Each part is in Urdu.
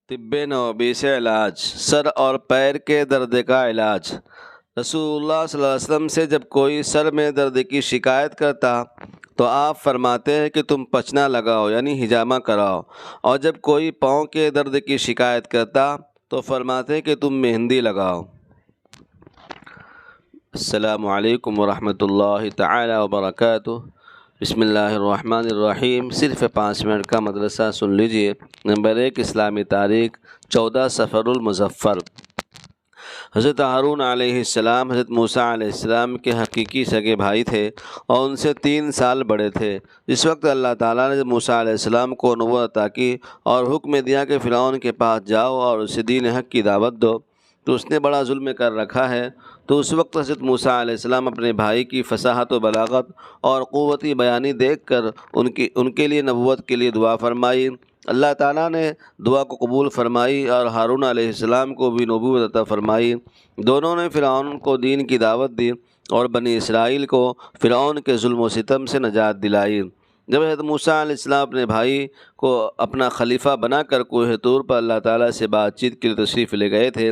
طب نبوی سے علاج، سر اور پیر کے درد کا علاج۔ رسول اللہ صلی اللہ علیہ وسلم سے جب کوئی سر میں درد کی شکایت کرتا تو آپ فرماتے ہیں کہ تم پچنا لگاؤ یعنی حجامہ کراؤ، اور جب کوئی پاؤں کے درد کی شکایت کرتا تو فرماتے ہیں کہ تم مہندی لگاؤ۔ السلام علیکم ورحمۃ اللہ تعالی وبرکاتہ۔ بسم اللہ الرحمن الرحیم۔ صرف 5 منٹ کا مدرسہ سن لیجئے۔ نمبر 1، اسلامی تاریخ 14 صفر المظفر۔ حضرت ہارون علیہ السلام حضرت موسیٰ علیہ السلام کے حقیقی سگے بھائی تھے اور ان سے 3 سال بڑے تھے۔ جس وقت اللہ تعالیٰ نے موسیٰ علیہ السلام کو نبوت عطا کی اور حکم دیا کہ فرعون کے پاس جاؤ اور اسے دین حق کی دعوت دو تو اس نے بڑا ظلم کر رکھا ہے، تو اس وقت حضرت موسیٰ علیہ السلام اپنے بھائی کی فصاحت و بلاغت اور قوتی بیانی دیکھ کر ان کے لیے نبوت کے لیے دعا فرمائی۔ اللہ تعالیٰ نے دعا کو قبول فرمائی اور ہارون علیہ السلام کو بھی نبوت عطا فرمائی۔ دونوں نے فرعون کو دین کی دعوت دی اور بنی اسرائیل کو فرعون کے ظلم و ستم سے نجات دلائی۔ جب حضرت موسیٰ علیہ السلام اپنے بھائی کو اپنا خلیفہ بنا کر کوہ طور پر اللہ تعالیٰ سے بات چیت کے لیے تشریف لے گئے تھے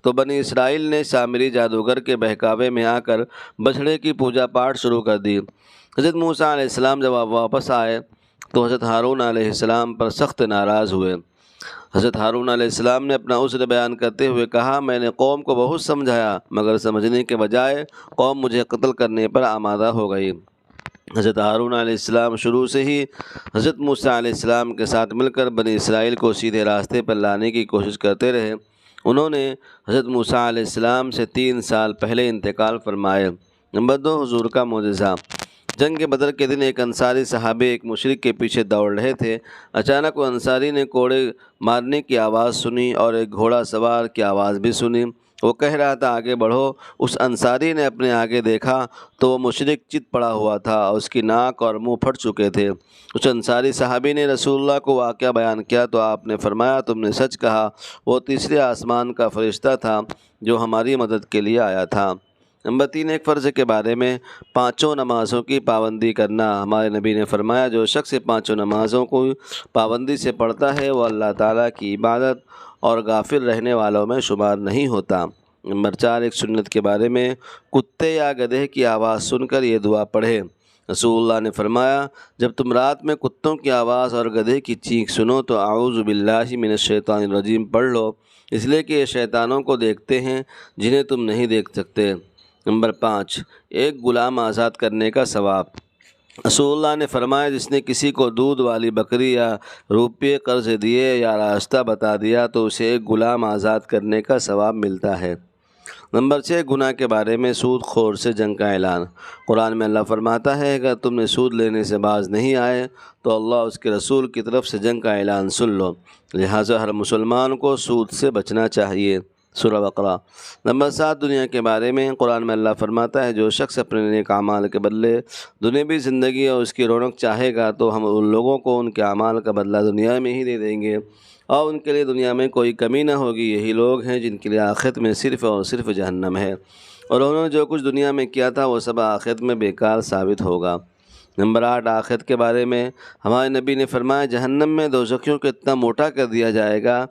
تو بنی اسرائیل نے سامری جادوگر کے بہکاوے میں آ کر بچھڑے کی پوجا پاٹ شروع کر دی۔ حضرت موسیٰ علیہ السلام جب واپس آئے تو حضرت ہارون علیہ السلام پر سخت ناراض ہوئے۔ حضرت ہارون علیہ السلام نے اپنا عذر بیان کرتے ہوئے کہا، میں نے قوم کو بہت سمجھایا مگر سمجھنے کے بجائے قوم مجھے قتل کرنے پر آمادہ ہو گئی۔ حضرت ہارون علیہ السلام شروع سے ہی حضرت موسیٰ علیہ السلام کے ساتھ مل کر بنی اسرائیل کو سیدھے راستے پر لانے کی کوشش کرتے رہے۔ انہوں نے حضرت موسیٰ علیہ السلام سے 3 سال پہلے انتقال فرمائے۔ نمبر 2، حضور کا معجزہ۔ جنگ بدر کے دن ایک انصاری صحابی ایک مشرک کے پیچھے دوڑ رہے تھے۔ اچانک وہ انصاری نے کوڑے مارنے کی آواز سنی اور ایک گھوڑا سوار کی آواز بھی سنی۔ وہ کہہ رہا تھا آگے بڑھو۔ اس انصاری نے اپنے آگے دیکھا تو وہ مشرک چت پڑا ہوا تھا اور اس کی ناک اور منہ پھٹ چکے تھے۔ اس انصاری صحابی نے رسول اللہ کو واقعہ بیان کیا تو آپ نے فرمایا، تم نے سچ کہا، وہ تیسرے آسمان کا فرشتہ تھا جو ہماری مدد کے لیے آیا تھا۔ نمبر 3، ایک فرض کے بارے میں 5 نمازوں کی پابندی کرنا۔ ہمارے نبی نے فرمایا، جو شخص 5 نمازوں کو پابندی سے پڑھتا ہے وہ اللہ تعالیٰ کی عبادت اور غافل رہنے والوں میں شمار نہیں ہوتا۔ نمبر 4، ایک سنت کے بارے میں کتے یا گدھے کی آواز سن کر یہ دعا پڑھے۔ رسول اللہ نے فرمایا، جب تم رات میں کتوں کی آواز اور گدھے کی چیخ سنو تو اعوذ باللہ من الشیطان الرجیم پڑھ لو، اس لیے کہ یہ شیطانوں کو دیکھتے ہیں جنہیں تم نہیں دیکھ سکتے۔ نمبر 5، ایک غلام آزاد کرنے کا ثواب۔ رسول اللہ نے فرمایا، جس نے کسی کو دودھ والی بکری یا روپے قرض دیے یا راستہ بتا دیا تو اسے ایک غلام آزاد کرنے کا ثواب ملتا ہے۔ نمبر 6، گناہ کے بارے میں سود خور سے جنگ کا اعلان۔ قرآن میں اللہ فرماتا ہے، اگر تم نے سود لینے سے باز نہیں آئے تو اللہ اس کے رسول کی طرف سے جنگ کا اعلان سن لو، لہٰذا ہر مسلمان کو سود سے بچنا چاہیے۔ سورہ بقرہ۔ نمبر 7، دنیا کے بارے میں قرآن میں اللہ فرماتا ہے، جو شخص اپنے نیک اعمال کے بدلے دنیاوی زندگی اور اس کی رونق چاہے گا تو ہم ان لوگوں کو ان کے اعمال کا بدلہ دنیا میں ہی دے دیں گے اور ان کے لیے دنیا میں کوئی کمی نہ ہوگی۔ یہی لوگ ہیں جن کے لیے آخرت میں صرف اور صرف جہنم ہے، اور انہوں نے جو کچھ دنیا میں کیا تھا وہ سب آخرت میں بیکار ثابت ہوگا۔ نمبر 8، آخرت کے بارے میں ہمارے نبی نے فرمایا، جہنم میں دوزخیوں کو اتنا موٹا کر دیا جائے گا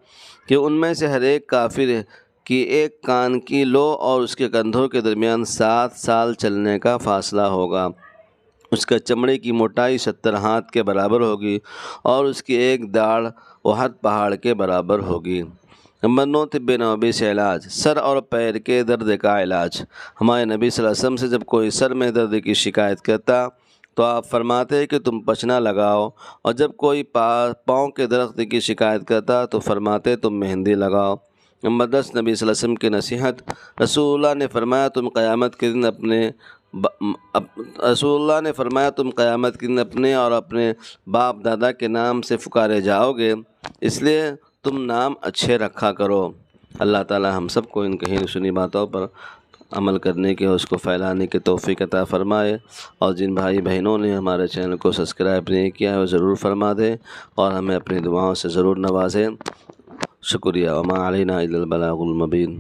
کہ ان میں سے ہر ایک کافر کی ایک کان کی لو اور اس کے کندھوں کے درمیان 7 سال چلنے کا فاصلہ ہوگا۔ اس کا چمڑے کی موٹائی 70 ہاتھ کے برابر ہوگی اور اس کی ایک داڑھ احد پہاڑ کے برابر ہوگی۔ نمبر 9، طب نبوی سے علاج، سر اور پیر کے درد کا علاج۔ ہمارے نبی صلی اللہ علیہ وسلم سے جب کوئی سر میں درد کی شکایت کرتا تو آپ فرماتے کہ تم پچنا لگاؤ، اور جب کوئی پاؤں کے درد کی شکایت کرتا تو فرماتے تم مہندی لگاؤ۔ نمبر 10، نبی صلی اللہ علیہ وسلم کی نصیحت۔ رسول اللہ نے فرمایا، تم قیامت کے دن اپنے اور اپنے باپ دادا کے نام سے پکارے جاؤ گے، اس لیے تم نام اچھے رکھا کرو۔ اللہ تعالی ہم سب کو ان کہی سنی باتوں پر عمل کرنے کے اور اس کو پھیلانے کی توفیق عطا فرمائے، اور جن بھائی بہنوں نے ہمارے چینل کو سبسکرائب نہیں کیا ہے وہ ضرور فرما دیں اور ہمیں اپنی دعاؤں سے ضرور نوازیں۔ شکریہ۔ وما علینا الا البلاغ المبین۔